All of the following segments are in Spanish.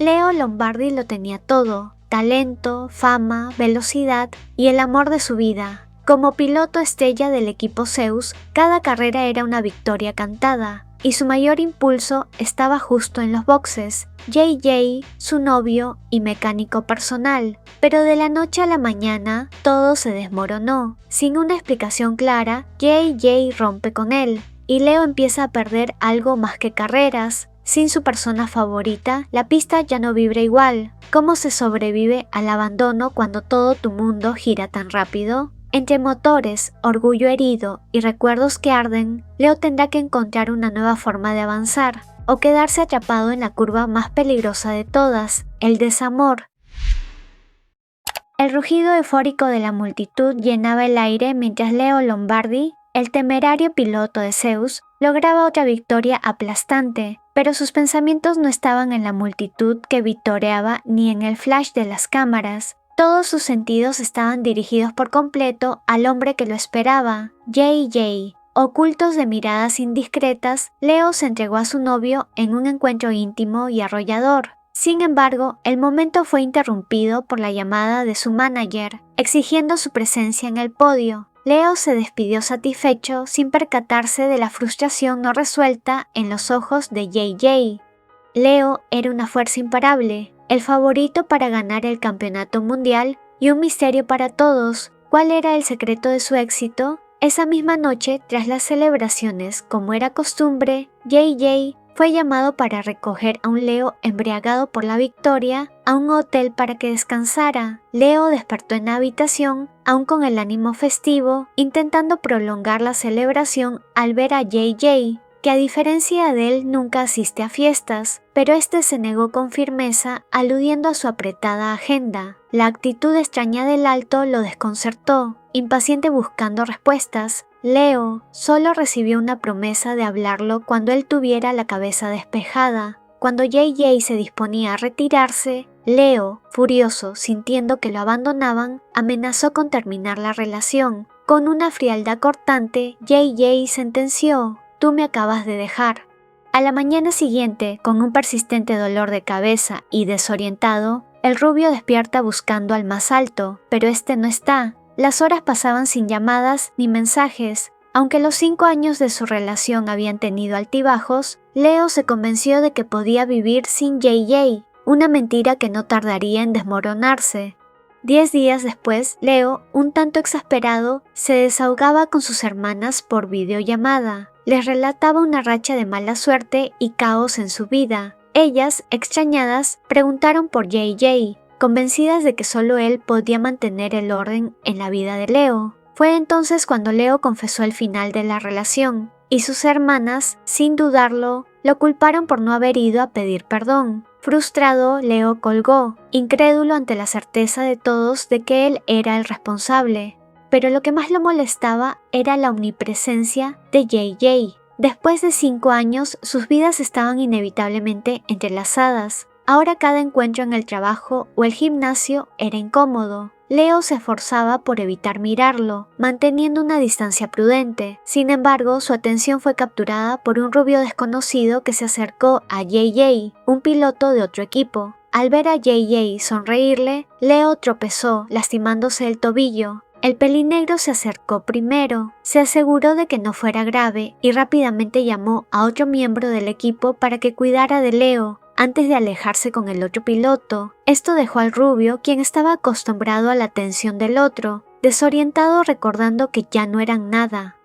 Leo Lombardi lo tenía todo: talento, fama, velocidad y el amor de su vida. Como piloto estrella del equipo Zeus, cada carrera era una victoria cantada, y su mayor impulso estaba justo en los boxes, JJ, su novio y mecánico personal. Pero de la noche a la mañana, todo se desmoronó. Sin una explicación clara, JJ rompe con él, y Leo empieza a perder algo más que carreras. Sin su persona favorita, la pista ya no vibra igual. ¿Cómo se sobrevive al abandono cuando todo tu mundo gira tan rápido? Entre motores, orgullo herido y recuerdos que arden, Leo tendrá que encontrar una nueva forma de avanzar, o quedarse atrapado en la curva más peligrosa de todas, el desamor. El rugido eufórico de la multitud llenaba el aire mientras Leo Lombardi, el temerario piloto de Zeus, lograba otra victoria aplastante, pero sus pensamientos no estaban en la multitud que vitoreaba ni en el flash de las cámaras. Todos sus sentidos estaban dirigidos por completo al hombre que lo esperaba, JJ. Ocultos de miradas indiscretas, Leo se entregó a su novio en un encuentro íntimo y arrollador. Sin embargo, el momento fue interrumpido por la llamada de su manager, exigiendo su presencia en el podio. Leo se despidió satisfecho sin percatarse de la frustración no resuelta en los ojos de JJ. Leo era una fuerza imparable, el favorito para ganar el campeonato mundial y un misterio para todos. ¿Cuál era el secreto de su éxito? Esa misma noche, tras las celebraciones, como era costumbre, JJ fue llamado para recoger a un Leo embriagado por la victoria a un hotel para que descansara. Leo despertó en la habitación, aún con el ánimo festivo, intentando prolongar la celebración al ver a JJ, que a diferencia de él nunca asiste a fiestas, pero este se negó con firmeza, aludiendo a su apretada agenda. La actitud extraña del alto lo desconcertó, impaciente buscando respuestas. Leo solo recibió una promesa de hablarlo cuando él tuviera la cabeza despejada. Cuando JJ se disponía a retirarse, Leo, furioso, sintiendo que lo abandonaban, amenazó con terminar la relación. Con una frialdad cortante, JJ sentenció: «Tú me acabas de dejar». A la mañana siguiente, con un persistente dolor de cabeza y desorientado, el rubio despierta buscando al más alto, pero este no está. Las horas pasaban sin llamadas ni mensajes. Aunque los 5 años de su relación habían tenido altibajos, Leo se convenció de que podía vivir sin JJ, una mentira que no tardaría en desmoronarse. 10 días después, Leo, un tanto exasperado, se desahogaba con sus hermanas por videollamada. Les relataba una racha de mala suerte y caos en su vida. Ellas, extrañadas, preguntaron por JJ, convencidas de que solo él podía mantener el orden en la vida de Leo. Fue entonces cuando Leo confesó el final de la relación, y sus hermanas, sin dudarlo, lo culparon por no haber ido a pedir perdón. Frustrado, Leo colgó, incrédulo ante la certeza de todos de que él era el responsable. Pero lo que más lo molestaba era la omnipresencia de JJ. Después de 5 años, sus vidas estaban inevitablemente entrelazadas. Ahora cada encuentro en el trabajo o el gimnasio era incómodo. Leo se esforzaba por evitar mirarlo, manteniendo una distancia prudente. Sin embargo, su atención fue capturada por un rubio desconocido que se acercó a JJ, un piloto de otro equipo. Al ver a JJ sonreírle, Leo tropezó, lastimándose el tobillo. El pelinegro se acercó primero, se aseguró de que no fuera grave y rápidamente llamó a otro miembro del equipo para que cuidara de Leo, antes de alejarse con el otro piloto. Esto dejó al rubio, quien estaba acostumbrado a la atención del otro, desorientado, recordando que ya no eran nada.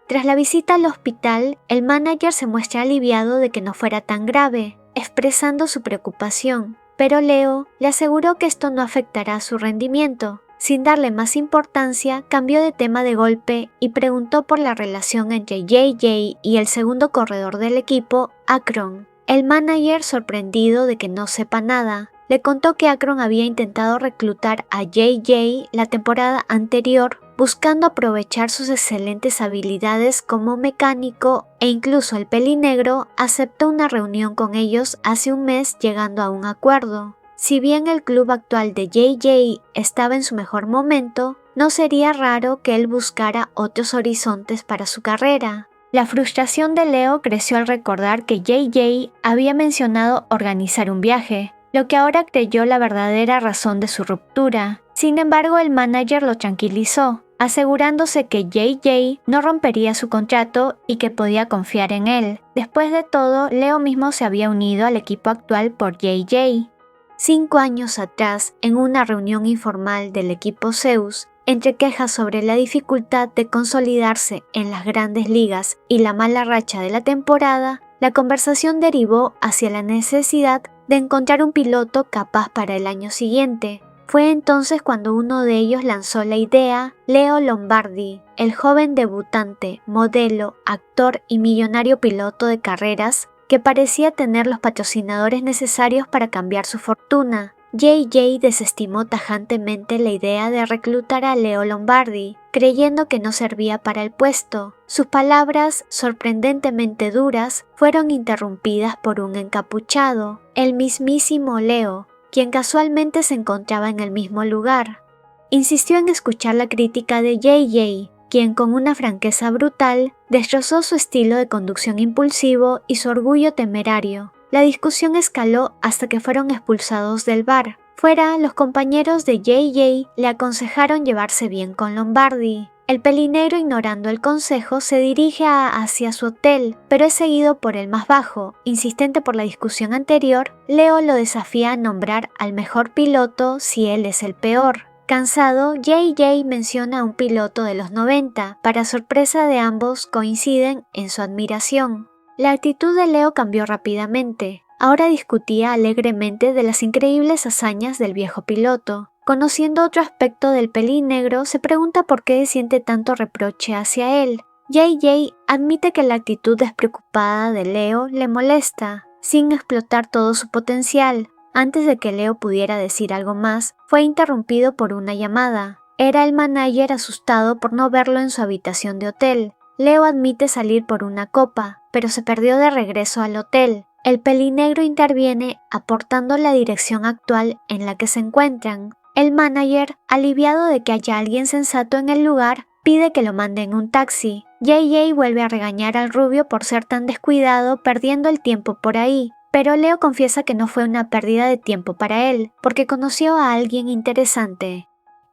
Tras la visita al hospital, el manager se muestra aliviado de que no fuera tan grave, expresando su preocupación, pero Leo le aseguró que esto no afectará su rendimiento. Sin darle más importancia, cambió de tema de golpe y preguntó por la relación entre JJ y el segundo corredor del equipo, Akron. El manager, sorprendido de que no sepa nada, le contó que Akron había intentado reclutar a JJ la temporada anterior, buscando aprovechar sus excelentes habilidades como mecánico, e incluso el pelinegro aceptó una reunión con ellos hace un mes, llegando a un acuerdo. Si bien el club actual de JJ estaba en su mejor momento, no sería raro que él buscara otros horizontes para su carrera. La frustración de Leo creció al recordar que JJ había mencionado organizar un viaje, lo que ahora creyó la verdadera razón de su ruptura. Sin embargo, el manager lo tranquilizó, asegurándose que JJ no rompería su contrato y que podía confiar en él. Después de todo, Leo mismo se había unido al equipo actual por JJ. 5 años atrás, en una reunión informal del equipo Zeus, entre quejas sobre la dificultad de consolidarse en las grandes ligas y la mala racha de la temporada, la conversación derivó hacia la necesidad de encontrar un piloto capaz para el año siguiente. Fue entonces cuando uno de ellos lanzó la idea. Leo Lombardi, el joven debutante, modelo, actor y millonario piloto de carreras, que parecía tener los patrocinadores necesarios para cambiar su fortuna. JJ desestimó tajantemente la idea de reclutar a Leo Lombardi, creyendo que no servía para el puesto. Sus palabras, sorprendentemente duras, fueron interrumpidas por un encapuchado, el mismísimo Leo, quien casualmente se encontraba en el mismo lugar. Insistió en escuchar la crítica de JJ, quien con una franqueza brutal destrozó su estilo de conducción impulsivo y su orgullo temerario. La discusión escaló hasta que fueron expulsados del bar. Fuera, los compañeros de JJ le aconsejaron llevarse bien con Lombardi. El pelinegro, ignorando el consejo, se dirige hacia su hotel, pero es seguido por el más bajo. Insistente por la discusión anterior, Leo lo desafía a nombrar al mejor piloto si él es el peor. Cansado, JJ menciona a un piloto de los 90. Para sorpresa de ambos, coinciden en su admiración. La actitud de Leo cambió rápidamente. Ahora discutía alegremente de las increíbles hazañas del viejo piloto. Conociendo otro aspecto del pelinegro, se pregunta por qué siente tanto reproche hacia él. JJ admite que la actitud despreocupada de Leo le molesta, sin explotar todo su potencial. Antes de que Leo pudiera decir algo más, fue interrumpido por una llamada. Era el manager, asustado por no verlo en su habitación de hotel. Leo admite salir por una copa, pero se perdió de regreso al hotel. El pelinegro interviene, aportando la dirección actual en la que se encuentran. El manager, aliviado de que haya alguien sensato en el lugar, pide que lo mande en un taxi. JJ vuelve a regañar al rubio por ser tan descuidado, perdiendo el tiempo por ahí. Pero Leo confiesa que no fue una pérdida de tiempo para él, porque conoció a alguien interesante.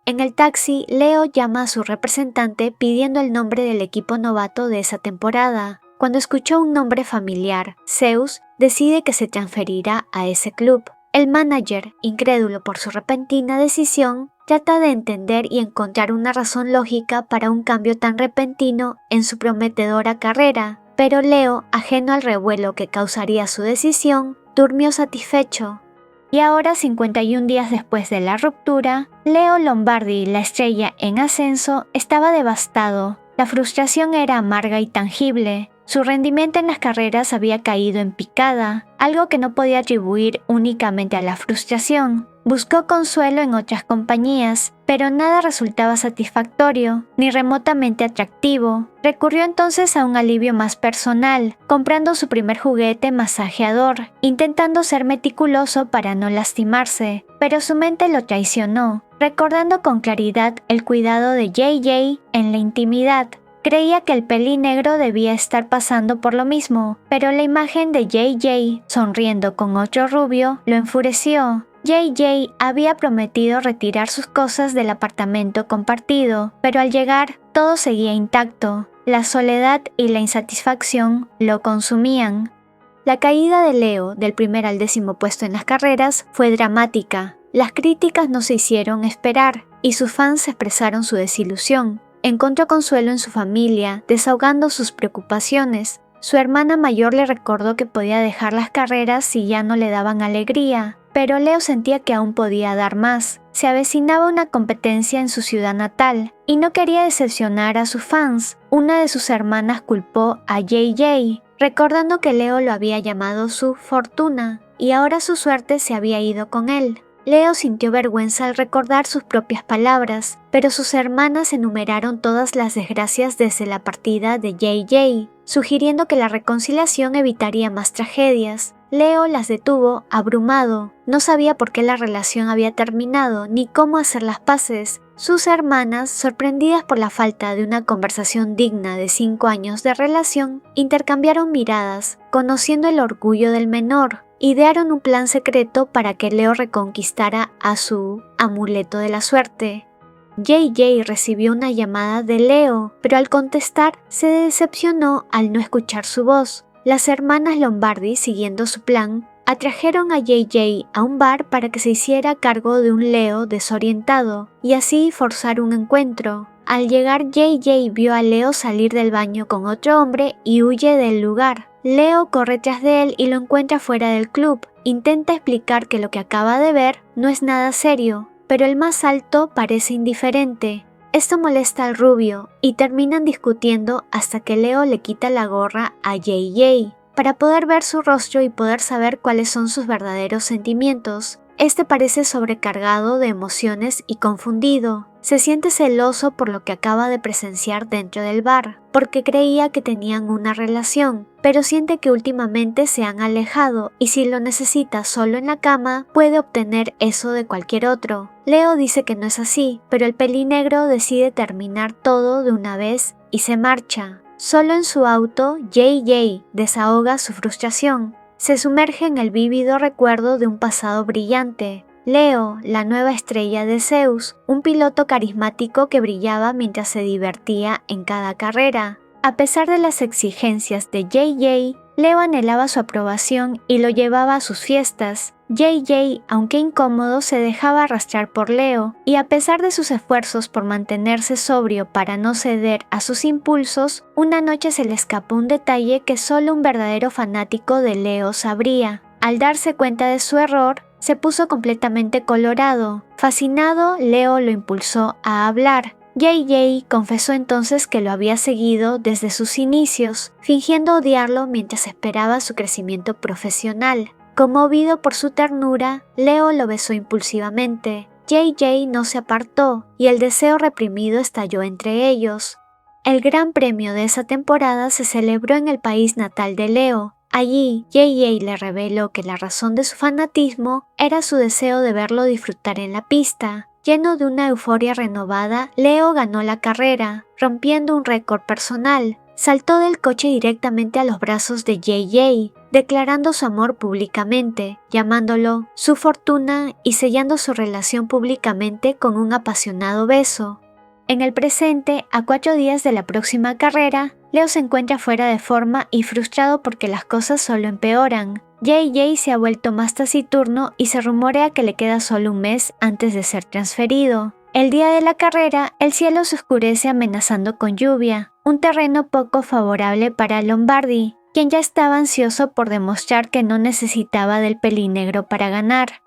En el taxi, Leo llama a su representante pidiendo el nombre del equipo novato de esa temporada. Cuando escuchó un nombre familiar, Zeus, decide que se transferirá a ese club. El manager, incrédulo por su repentina decisión, trata de entender y encontrar una razón lógica para un cambio tan repentino en su prometedora carrera, pero Leo, ajeno al revuelo que causaría su decisión, durmió satisfecho. Y ahora, 51 días después de la ruptura, Leo Lombardi, la estrella en ascenso, estaba devastado. La frustración era amarga y tangible. Su rendimiento en las carreras había caído en picada, algo que no podía atribuir únicamente a la frustración. Buscó consuelo en otras compañías, pero nada resultaba satisfactorio, ni remotamente atractivo. Recurrió entonces a un alivio más personal, comprando su primer juguete masajeador, intentando ser meticuloso para no lastimarse, pero su mente lo traicionó, recordando con claridad el cuidado de JJ en la intimidad. Creía que el pelinegro debía estar pasando por lo mismo, pero la imagen de JJ sonriendo con otro rubio lo enfureció. JJ había prometido retirar sus cosas del apartamento compartido, pero al llegar todo seguía intacto. La soledad y la insatisfacción lo consumían. La caída de Leo del primer al 10º puesto en las carreras fue dramática. Las críticas no se hicieron esperar y sus fans expresaron su desilusión. Encontró consuelo en su familia, desahogando sus preocupaciones. Su hermana mayor le recordó que podía dejar las carreras si ya no le daban alegría, pero Leo sentía que aún podía dar más. Se avecinaba una competencia en su ciudad natal y no quería decepcionar a sus fans. Una de sus hermanas culpó a JJ, recordando que Leo lo había llamado su fortuna y ahora su suerte se había ido con él. Leo sintió vergüenza al recordar sus propias palabras, pero sus hermanas enumeraron todas las desgracias desde la partida de JJ, sugiriendo que la reconciliación evitaría más tragedias. Leo las detuvo, abrumado. No sabía por qué la relación había terminado, ni cómo hacer las paces. Sus hermanas, sorprendidas por la falta de una conversación digna de 5 años de relación, intercambiaron miradas, conociendo el orgullo del menor. idearon un plan secreto para que Leo reconquistara a su amuleto de la suerte. JJ recibió una llamada de Leo, pero al contestar se decepcionó al no escuchar su voz. Las hermanas Lombardi, siguiendo su plan, atrajeron a JJ a un bar para que se hiciera cargo de un Leo desorientado y así forzar un encuentro. Al llegar, JJ vio a Leo salir del baño con otro hombre y huye del lugar. Leo corre tras de él y lo encuentra fuera del club. Intenta explicar que lo que acaba de ver no es nada serio, pero el más alto parece indiferente. Esto molesta al rubio y terminan discutiendo hasta que Leo le quita la gorra a JJ para poder ver su rostro y poder saber cuáles son sus verdaderos sentimientos. Este parece sobrecargado de emociones y confundido. Se siente celoso por lo que acaba de presenciar dentro del bar, porque creía que tenían una relación, pero siente que últimamente se han alejado y si lo necesita solo en la cama, puede obtener eso de cualquier otro. Leo dice que no es así, pero el pelinegro decide terminar todo de una vez y se marcha. Solo en su auto, JJ desahoga su frustración. Se sumerge en el vívido recuerdo de un pasado brillante. Leo, la nueva estrella de Zeus, un piloto carismático que brillaba mientras se divertía en cada carrera. A pesar de las exigencias de JJ, Leo anhelaba su aprobación y lo llevaba a sus fiestas. JJ, aunque incómodo, se dejaba arrastrar por Leo, y a pesar de sus esfuerzos por mantenerse sobrio para no ceder a sus impulsos, una noche se le escapó un detalle que solo un verdadero fanático de Leo sabría. Al darse cuenta de su error, se puso completamente colorado. Fascinado, Leo lo impulsó a hablar. JJ confesó entonces que lo había seguido desde sus inicios, fingiendo odiarlo mientras esperaba su crecimiento profesional. Conmovido por su ternura, Leo lo besó impulsivamente. JJ no se apartó y el deseo reprimido estalló entre ellos. El gran premio de esa temporada se celebró en el país natal de Leo. Allí, JJ le reveló que la razón de su fanatismo era su deseo de verlo disfrutar en la pista. Lleno de una euforia renovada, Leo ganó la carrera, rompiendo un récord personal. Saltó del coche directamente a los brazos de JJ, declarando su amor públicamente, llamándolo su fortuna y sellando su relación públicamente con un apasionado beso. En el presente, a 4 días de la próxima carrera, Leo se encuentra fuera de forma y frustrado porque las cosas solo empeoran. JJ se ha vuelto más taciturno y se rumorea que le queda solo un mes antes de ser transferido. El día de la carrera, el cielo se oscurece amenazando con lluvia, un terreno poco favorable para Lombardi, quien ya estaba ansioso por demostrar que no necesitaba del pelinegro para ganar.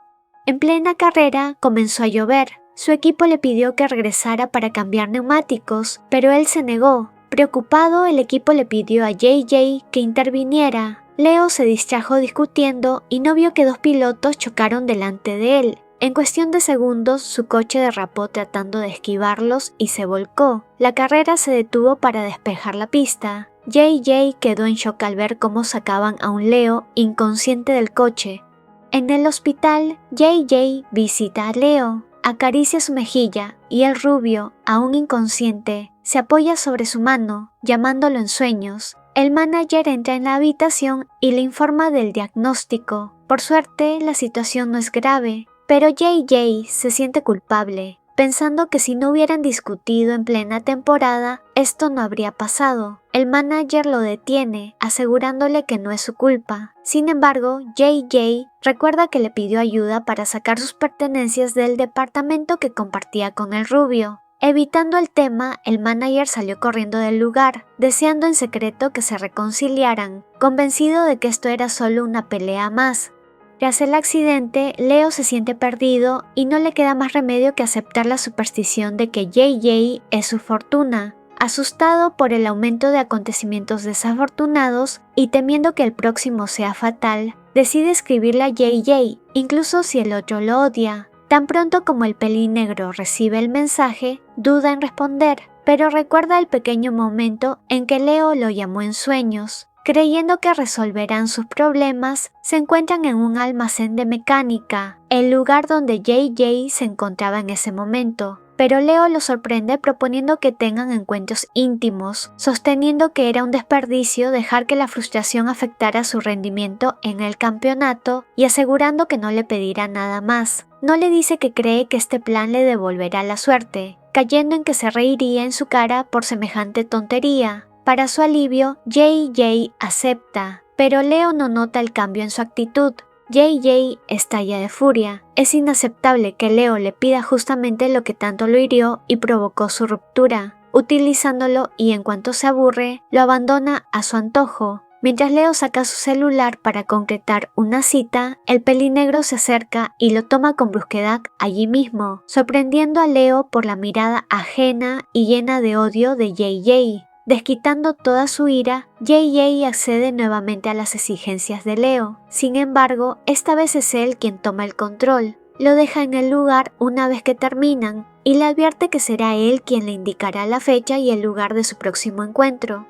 En plena carrera comenzó a llover. Su equipo le pidió que regresara para cambiar neumáticos, pero él se negó. Preocupado, el equipo le pidió a JJ que interviniera. Leo se distrajo discutiendo y no vio que 2 pilotos chocaron delante de él. En cuestión de segundos, su coche derrapó tratando de esquivarlos y se volcó. La carrera se detuvo para despejar la pista. JJ quedó en shock al ver cómo sacaban a un Leo inconsciente del coche. En el hospital, JJ visita a Leo, acaricia su mejilla y el rubio, aún inconsciente, se apoya sobre su mano, llamándolo en sueños. El manager entra en la habitación y le informa del diagnóstico. Por suerte, la situación no es grave, pero JJ se siente culpable, pensando que si no hubieran discutido en plena temporada, esto no habría pasado. El manager lo detiene, asegurándole que no es su culpa. Sin embargo, JJ recuerda que le pidió ayuda para sacar sus pertenencias del departamento que compartía con el rubio. Evitando el tema, el manager salió corriendo del lugar, deseando en secreto que se reconciliaran, convencido de que esto era solo una pelea más. Tras el accidente, Leo se siente perdido y no le queda más remedio que aceptar la superstición de que JJ es su fortuna. Asustado por el aumento de acontecimientos desafortunados y temiendo que el próximo sea fatal, decide escribirle a JJ, incluso si el otro lo odia. Tan pronto como el pelinegro recibe el mensaje, duda en responder, pero recuerda el pequeño momento en que Leo lo llamó en sueños. Creyendo que resolverán sus problemas, se encuentran en un almacén de mecánica, el lugar donde JJ se encontraba en ese momento. pero Leo lo sorprende proponiendo que tengan encuentros íntimos, sosteniendo que era un desperdicio dejar que la frustración afectara su rendimiento en el campeonato y asegurando que no le pedirá nada más. No le dice que cree que este plan le devolverá la suerte, cayendo en que se reiría en su cara por semejante tontería. Para su alivio, JJ acepta, pero Leo no nota el cambio en su actitud. JJ estalla de furia. Es inaceptable que Leo le pida justamente lo que tanto lo hirió y provocó su ruptura, utilizándolo y en cuanto se aburre, lo abandona a su antojo. Mientras Leo saca su celular para concretar una cita, el pelinegro se acerca y lo toma con brusquedad allí mismo, sorprendiendo a Leo por la mirada ajena y llena de odio de JJ. Desquitando toda su ira, JJ accede nuevamente a las exigencias de Leo. Sin embargo, esta vez es él quien toma el control. Lo deja en el lugar una vez que terminan y le advierte que será él quien le indicará la fecha y el lugar de su próximo encuentro.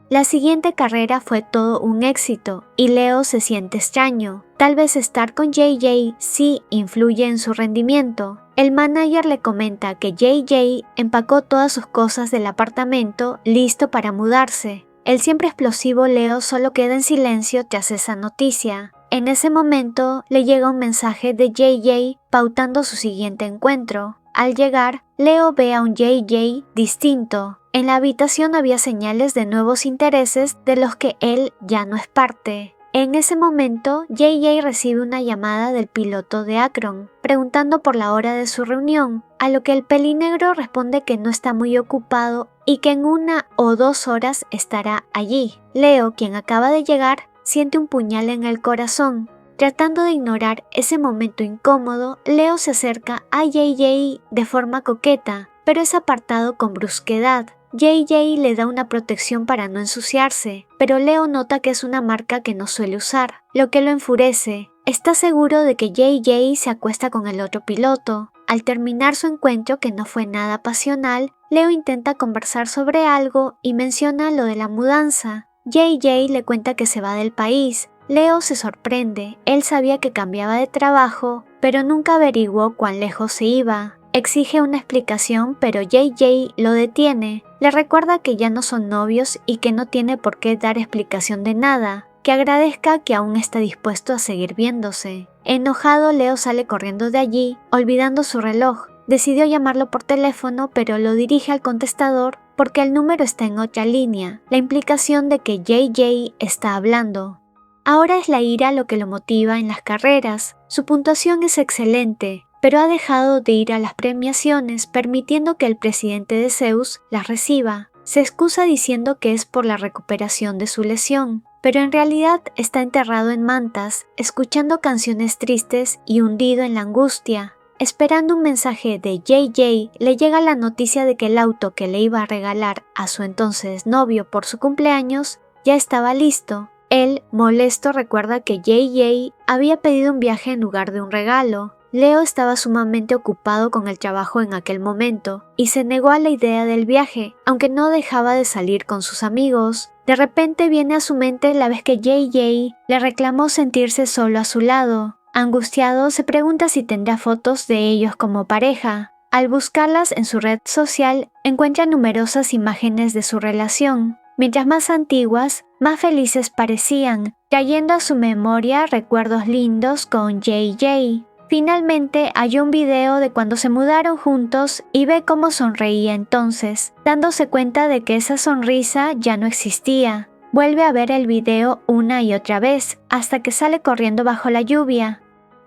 La siguiente carrera fue todo un éxito y Leo se siente extraño. Tal vez estar con JJ sí influye en su rendimiento. El manager le comenta que JJ empacó todas sus cosas del apartamento listo para mudarse. El siempre explosivo Leo solo queda en silencio tras esa noticia. En ese momento le llega un mensaje de JJ pautando su siguiente encuentro. Al llegar, Leo ve a un JJ distinto. En la habitación había señales de nuevos intereses de los que él ya no es parte. En ese momento, JJ recibe una llamada del piloto de Akron, preguntando por la hora de su reunión, a lo que el pelinegro responde que no está muy ocupado y que en 1 o 2 horas estará allí. Leo, quien acaba de llegar, siente un puñal en el corazón. Tratando de ignorar ese momento incómodo, Leo se acerca a JJ de forma coqueta, pero es apartado con brusquedad. JJ le da una protección para no ensuciarse, pero Leo nota que es una marca que no suele usar, lo que lo enfurece. Está seguro de que JJ se acuesta con el otro piloto. Al terminar su encuentro, que no fue nada pasional, Leo intenta conversar sobre algo y menciona lo de la mudanza. JJ le cuenta que se va del país. Leo se sorprende, él sabía que cambiaba de trabajo, pero nunca averiguó cuán lejos se iba. Exige una explicación, pero JJ lo detiene. Le recuerda que ya no son novios y que no tiene por qué dar explicación de nada, que agradezca que aún está dispuesto a seguir viéndose. Enojado, Leo sale corriendo de allí, olvidando su reloj. Decidió llamarlo por teléfono, pero lo dirige al contestador porque el número está en otra línea, la implicación de que JJ está hablando. Ahora es la ira lo que lo motiva en las carreras. Su puntuación es excelente, pero ha dejado de ir a las premiaciones, permitiendo que el presidente de Zeus las reciba. Se excusa diciendo que es por la recuperación de su lesión, pero en realidad está enterrado en mantas, escuchando canciones tristes y hundido en la angustia. Esperando un mensaje de JJ, le llega la noticia de que el auto que le iba a regalar a su entonces novio por su cumpleaños ya estaba listo. Él, molesto, recuerda que JJ había pedido un viaje en lugar de un regalo. Leo estaba sumamente ocupado con el trabajo en aquel momento y se negó a la idea del viaje, aunque no dejaba de salir con sus amigos. De repente viene a su mente la vez que JJ le reclamó sentirse solo a su lado. Angustiado, se pregunta si tendrá fotos de ellos como pareja. Al buscarlas en su red social, encuentra numerosas imágenes de su relación. Mientras más antiguas, más felices parecían, trayendo a su memoria recuerdos lindos con JJ. Finalmente halló un video de cuando se mudaron juntos y ve cómo sonreía entonces, dándose cuenta de que esa sonrisa ya no existía. Vuelve a ver el video una y otra vez, hasta que sale corriendo bajo la lluvia.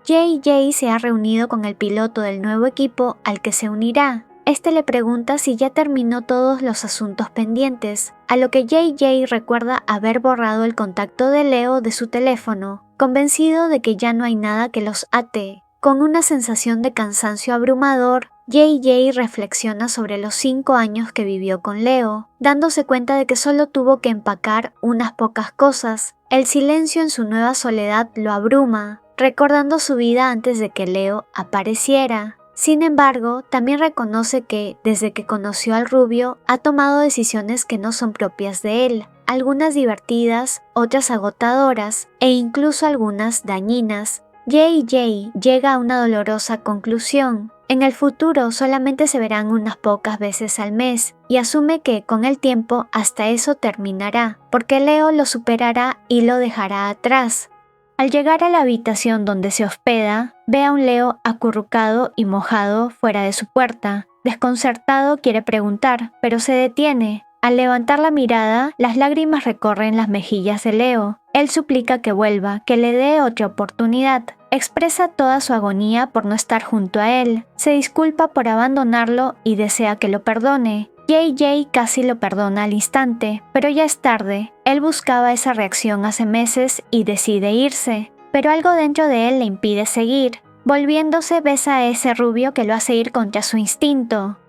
JJ se ha reunido con el piloto del nuevo equipo al que se unirá. Este le pregunta si ya terminó todos los asuntos pendientes, a lo que JJ recuerda haber borrado el contacto de Leo de su teléfono, convencido de que ya no hay nada que los ate. Con una sensación de cansancio abrumador, JJ reflexiona sobre los 5 años que vivió con Leo, dándose cuenta de que solo tuvo que empacar unas pocas cosas. El silencio en su nueva soledad lo abruma, recordando su vida antes de que Leo apareciera. Sin embargo, también reconoce que, desde que conoció al rubio, ha tomado decisiones que no son propias de él, algunas divertidas, otras agotadoras, e incluso algunas dañinas. JJ llega a una dolorosa conclusión. En el futuro solamente se verán unas pocas veces al mes y asume que con el tiempo hasta eso terminará, porque Leo lo superará y lo dejará atrás. Al llegar a la habitación donde se hospeda, ve a un Leo acurrucado y mojado fuera de su puerta. Desconcertado quiere preguntar, pero se detiene. Al levantar la mirada, las lágrimas recorren las mejillas de Leo. Él suplica que vuelva, que le dé otra oportunidad. Expresa toda su agonía por no estar junto a él. Se disculpa por abandonarlo y desea que lo perdone. JJ casi lo perdona al instante, pero ya es tarde. Él buscaba esa reacción hace meses y decide irse, pero algo dentro de él le impide seguir. Volviéndose, besa a ese rubio que lo hace ir contra su instinto.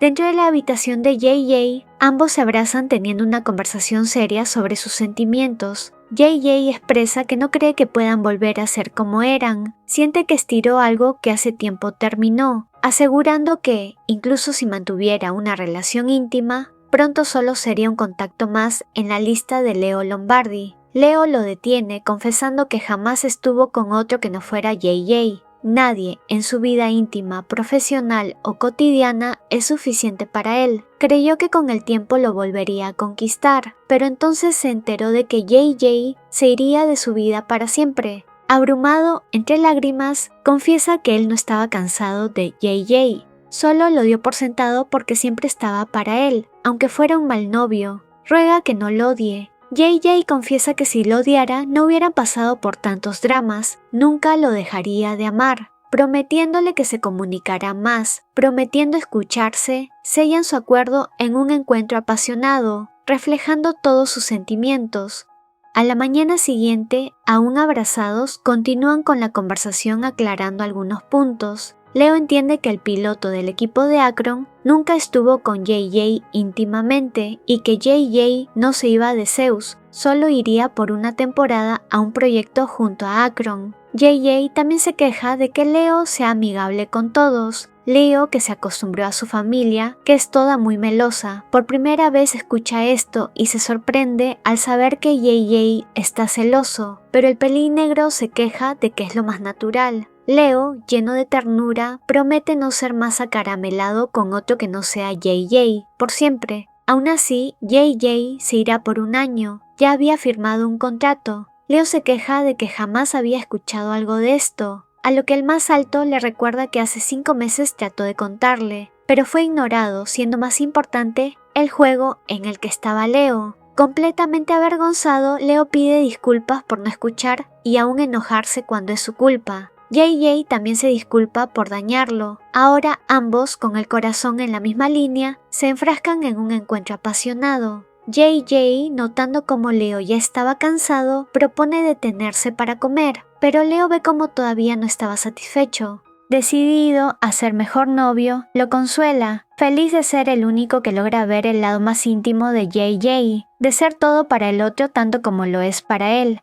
Dentro de la habitación de JJ, ambos se abrazan teniendo una conversación seria sobre sus sentimientos. JJ expresa que no cree que puedan volver a ser como eran. Siente que estiró algo que hace tiempo terminó, asegurando que, incluso si mantuviera una relación íntima, pronto solo sería un contacto más en la lista de Leo Lombardi. Leo lo detiene, confesando que jamás estuvo con otro que no fuera JJ. Nadie en su vida íntima, profesional o cotidiana es suficiente para él. Creyó que con el tiempo lo volvería a conquistar, pero entonces se enteró de que JJ se iría de su vida para siempre. Abrumado, entre lágrimas, confiesa que él no estaba cansado de JJ. Solo lo dio por sentado porque siempre estaba para él, aunque fuera un mal novio. Ruega que no lo odie. JJ confiesa que si lo odiara no hubieran pasado por tantos dramas, nunca lo dejaría de amar, prometiéndole que se comunicará más, prometiendo escucharse, sellan su acuerdo en un encuentro apasionado, reflejando todos sus sentimientos. A la mañana siguiente, aún abrazados, continúan con la conversación aclarando algunos puntos. Leo entiende que el piloto del equipo de Akron nunca estuvo con JJ íntimamente y que JJ no se iba de Zeus, solo iría por una temporada a un proyecto junto a Akron. JJ también se queja de que Leo sea amigable con todos. Leo, que se acostumbró a su familia, que es toda muy melosa, por primera vez escucha esto y se sorprende al saber que JJ está celoso, pero el pelín negro se queja de que es lo más natural. Leo, lleno de ternura, promete no ser más acaramelado con otro que no sea JJ, por siempre. Aún así, JJ se irá por un año, ya había firmado un contrato. Leo se queja de que jamás había escuchado algo de esto, a lo que el más alto le recuerda que hace 5 meses trató de contarle, pero fue ignorado, siendo más importante el juego en el que estaba Leo. Completamente avergonzado, Leo pide disculpas por no escuchar y aún enojarse cuando es su culpa. JJ también se disculpa por dañarlo. Ahora ambos, con el corazón en la misma línea, se enfrascan en un encuentro apasionado. JJ, notando cómo Leo ya estaba cansado, propone detenerse para comer, pero Leo ve como todavía no estaba satisfecho. Decidido a ser mejor novio, lo consuela, feliz de ser el único que logra ver el lado más íntimo de JJ, de ser todo para el otro tanto como lo es para él.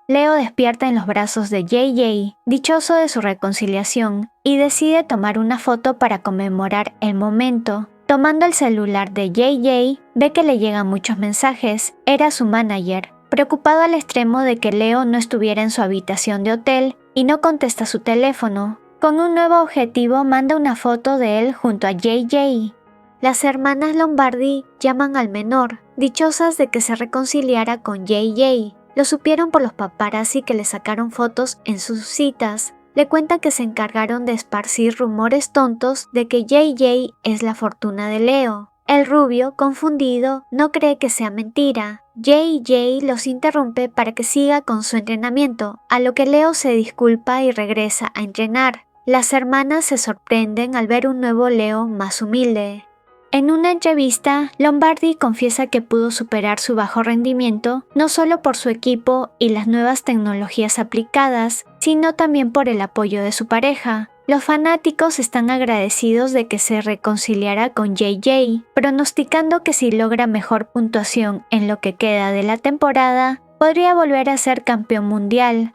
Leo despierta en los brazos de JJ, dichoso de su reconciliación, y decide tomar una foto para conmemorar el momento. Tomando el celular de JJ, ve que le llegan muchos mensajes. Era su manager, preocupado al extremo de que Leo no estuviera en su habitación de hotel y no contesta su teléfono. Con un nuevo objetivo, manda una foto de él junto a JJ. Las hermanas Lombardi llaman al menor, dichosas de que se reconciliara con JJ. Lo supieron por los paparazzi que le sacaron fotos en sus citas. Le cuentan que se encargaron de esparcir rumores tontos de que JJ es la fortuna de Leo. El rubio, confundido, no cree que sea mentira. JJ los interrumpe para que siga con su entrenamiento, a lo que Leo se disculpa y regresa a entrenar. Las hermanas se sorprenden al ver un nuevo Leo más humilde. En una entrevista, Lombardi confiesa que pudo superar su bajo rendimiento no solo por su equipo y las nuevas tecnologías aplicadas, sino también por el apoyo de su pareja. Los fanáticos están agradecidos de que se reconciliara con JJ, pronosticando que si logra mejor puntuación en lo que queda de la temporada, podría volver a ser campeón mundial,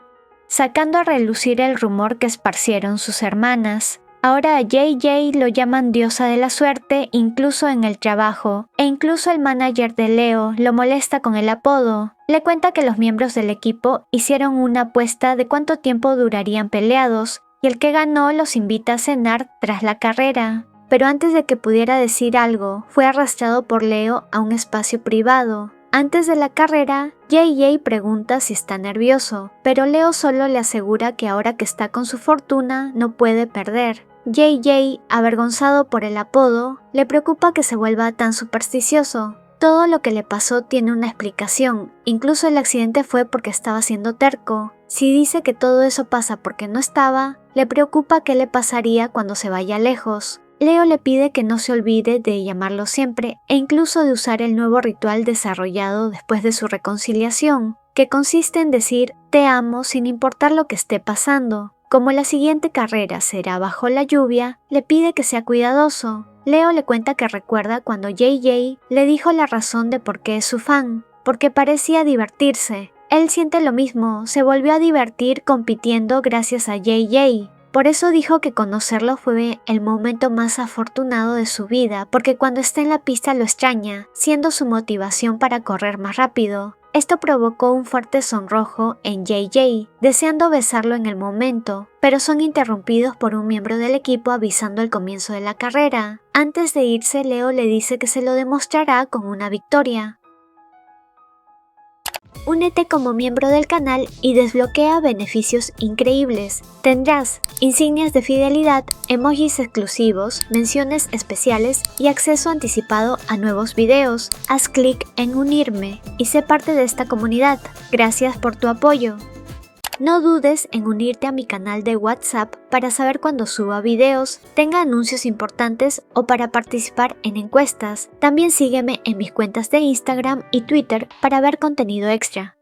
sacando a relucir el rumor que esparcieron sus hermanas. Ahora a JJ lo llaman diosa de la suerte incluso en el trabajo, e incluso el manager de Leo lo molesta con el apodo. Le cuenta que los miembros del equipo hicieron una apuesta de cuánto tiempo durarían peleados, y el que ganó los invita a cenar tras la carrera. Pero antes de que pudiera decir algo, fue arrastrado por Leo a un espacio privado. Antes de la carrera, JJ pregunta si está nervioso, pero Leo solo le asegura que ahora que está con su fortuna no puede perder. JJ, avergonzado por el apodo, le preocupa que se vuelva tan supersticioso. Todo lo que le pasó tiene una explicación, incluso el accidente fue porque estaba siendo terco. Si dice que todo eso pasa porque no estaba, le preocupa qué le pasaría cuando se vaya lejos. Leo le pide que no se olvide de llamarlo siempre e incluso de usar el nuevo ritual desarrollado después de su reconciliación, que consiste en decir te amo sin importar lo que esté pasando. Como la siguiente carrera será bajo la lluvia, le pide que sea cuidadoso. Leo le cuenta que recuerda cuando JJ le dijo la razón de por qué es su fan, porque parecía divertirse. Él siente lo mismo, se volvió a divertir compitiendo gracias a JJ. Por eso dijo que conocerlo fue el momento más afortunado de su vida, porque cuando está en la pista lo extraña, siendo su motivación para correr más rápido. Esto provocó un fuerte sonrojo en JJ, deseando besarlo en el momento, pero son interrumpidos por un miembro del equipo avisando el comienzo de la carrera. Antes de irse, Leo le dice que se lo demostrará con una victoria. Únete como miembro del canal y desbloquea beneficios increíbles. Tendrás insignias de fidelidad, emojis exclusivos, menciones especiales y acceso anticipado a nuevos videos. Haz clic en unirme y sé parte de esta comunidad. Gracias por tu apoyo. No dudes en unirte a mi canal de WhatsApp para saber cuando suba videos, tenga anuncios importantes o para participar en encuestas. También sígueme en mis cuentas de Instagram y Twitter para ver contenido extra.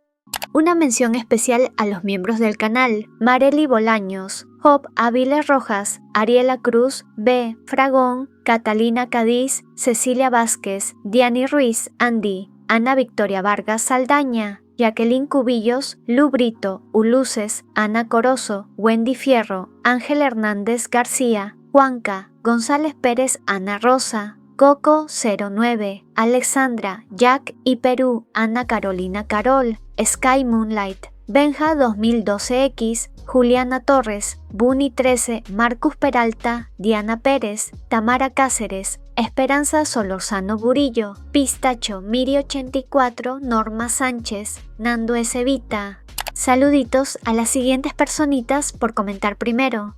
Una mención especial a los miembros del canal: Marely Bolaños, Job Áviles Rojas, Ariela Cruz, B. Fragón, Catalina Cádiz, Cecilia Vázquez, Diany Ruiz, Andy, Ana Victoria Vargas Saldaña, Jacqueline Cubillos, Lu Brito, Ulises, Ana Corozo, Wendy Fierro, Ángel Hernández García, Juanca, González Pérez, Ana Rosa, Coco09, Alexandra, Jack y Perú, Ana Carolina Carol, Sky Moonlight, Benja 2012X, Juliana Torres, Bunny 13, Marcus Peralta, Diana Pérez, Tamara Cáceres, Esperanza Solorzano Burillo, Pistacho Miri 84, Norma Sánchez, Nando Ezevita. Saluditos a las siguientes personitas por comentar primero: